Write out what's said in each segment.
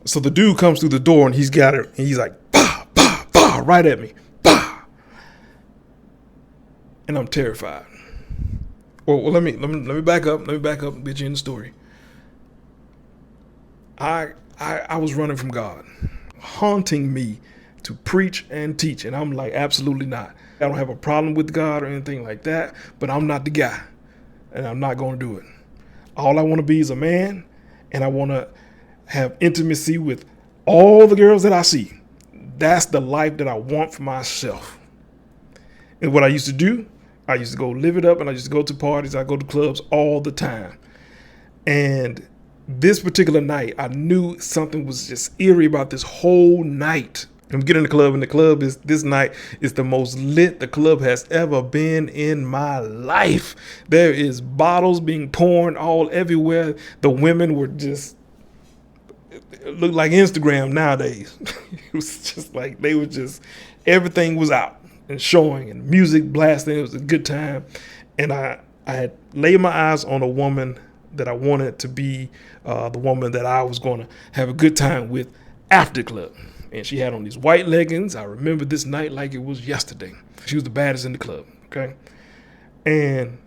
So the dude comes through the door and he's got her and he's like, bah, bah, bah, right at me. Bah. And I'm terrified. Well, let me back up. Let me back up and get you in the story. I was running from God, haunting me to preach and teach. And I'm like, absolutely not. I don't have a problem with God or anything like that, but I'm not the guy. And I'm not going to do it. All I want to be is a man, and I want to have intimacy with all the girls that I see. That's the life that I want for myself. And what I used to do, I used to go live it up, and I used to go to parties. I go to clubs all the time. And this particular night, I knew something was just eerie about this whole night. And we get in the club, and the club is this night is the most lit the club has ever been in my life. There is bottles being poured all everywhere. The women were just, it looked like Instagram nowadays. It was just like they were just, everything was out and showing and music blasting. It was a good time. And I had laid my eyes on a woman that I wanted to be the woman that I was going to have a good time with after the club. And she had on these white leggings. I remember this night like it was yesterday. She was the baddest in the club, okay? And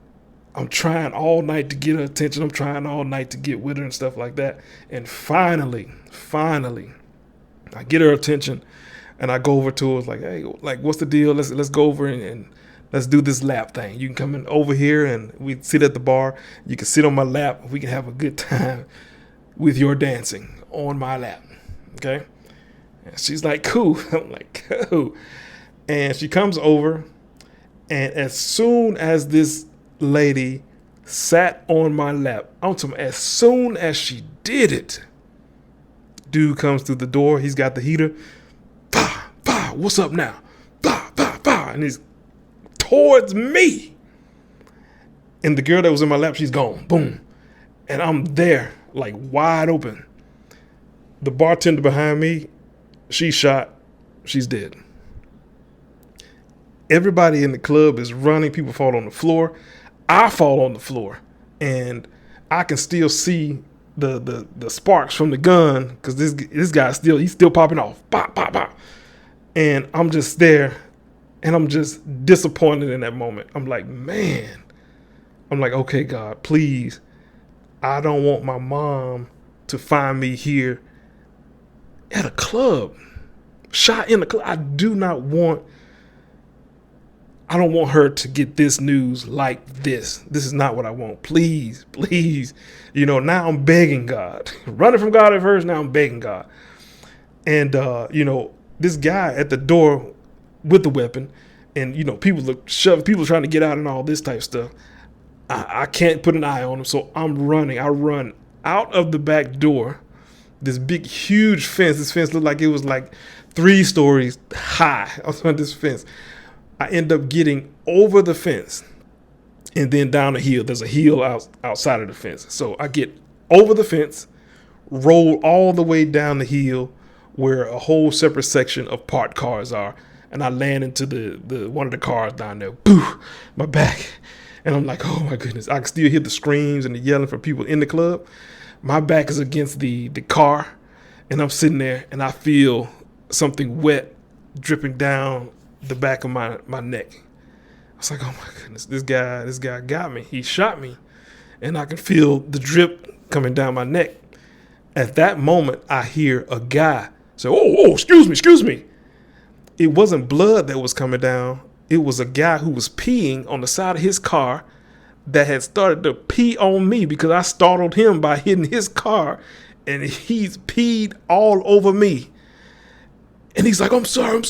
I'm trying all night to get her attention. I'm trying all night to get with her and stuff like that. And finally, I get her attention, and I go over to her. It's like, hey, like, what's the deal? Let's go over and let's do this lap thing. You can come in over here, and we sit at the bar. You can sit on my lap. We can have a good time with your dancing on my lap, okay? And she's like, cool. I'm like, cool. And she comes over, and as soon as this lady sat on my lap, as soon as she did it, dude comes through the door. He's got the heater. Bah, bah, what's up now? Bah, bah, bah. And he's towards me. And the girl that was in my lap, she's gone. Boom. And I'm there, like wide open. The bartender behind me, she's shot. She's dead. Everybody in the club is running. People fall on the floor. I fall on the floor. And I can still see the sparks from the gun because this guy's he's still popping off. Pop, pop, pop. And I'm just there. And I'm just disappointed in that moment. I'm like, man. I'm like, okay, God, please. I don't want my mom to find me here at a club, shot in the club. I don't want her to get this news like this. This is not what I want. Please, please. Now I'm begging God. Running from God at first, now I'm begging God. And, this guy at the door with the weapon, and, people look shoving, people trying to get out and all this type of stuff. I can't put an eye on him, so I'm running. I run out of the back door. This big, huge fence. This fence looked like it was like 3 stories high on this fence. I end up getting over the fence and then down a hill. There's a hill outside of the fence. So I get over the fence, roll all the way down the hill where a whole separate section of parked cars are. And I land into the one of the cars down there. Boo! My back. And I'm like, oh my goodness. I can still hear the screams and the yelling from people in the club. My back is against the car, and I'm sitting there, and I feel something wet dripping down the back of my neck. I was like, oh my goodness, this guy got me. He shot me, and I can feel the drip coming down my neck. At that moment, I hear a guy say, oh, excuse me. It wasn't blood that was coming down. It was a guy who was peeing on the side of his car that had started to pee on me because I startled him by hitting his car, and he's peed all over me. And he's like, I'm sorry,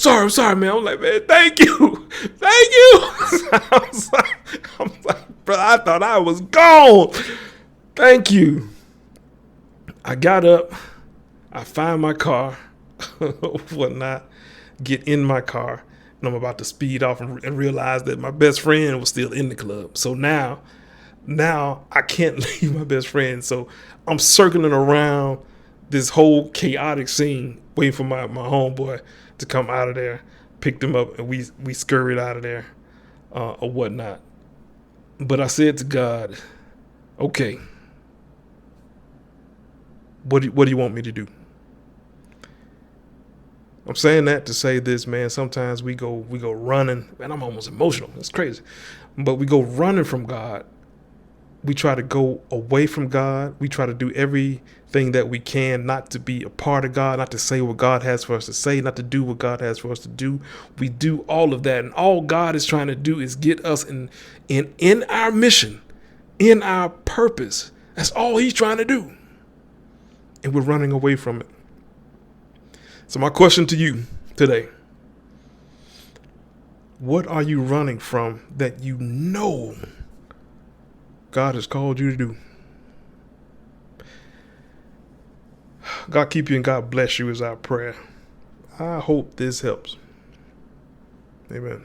man. I'm like, man, thank you. I was like, bro, I thought I was gone. Thank you. I got up, I find my car, whatnot, get in my car, and I'm about to speed off and realize that my best friend was still in the club. So now I can't leave my best friend. So I'm circling around this whole chaotic scene, waiting for my homeboy to come out of there, picked him up, and we scurried out of there or whatnot. But I said to God, okay, what do you want me to do? I'm saying that to say this, man. Sometimes we go running, and I'm almost emotional. It's crazy, but we go running from God. We try to go away from God. We try to do everything that we can not to be a part of God, not to say what God has for us to say, not to do what God has for us to do. We do all of that, and all God is trying to do is get us in our mission, in our purpose. That's all He's trying to do, and we're running away from it. So my question to you today: what are you running from that you know God has called you to do? God keep you and God bless you is our prayer. I hope this helps. Amen.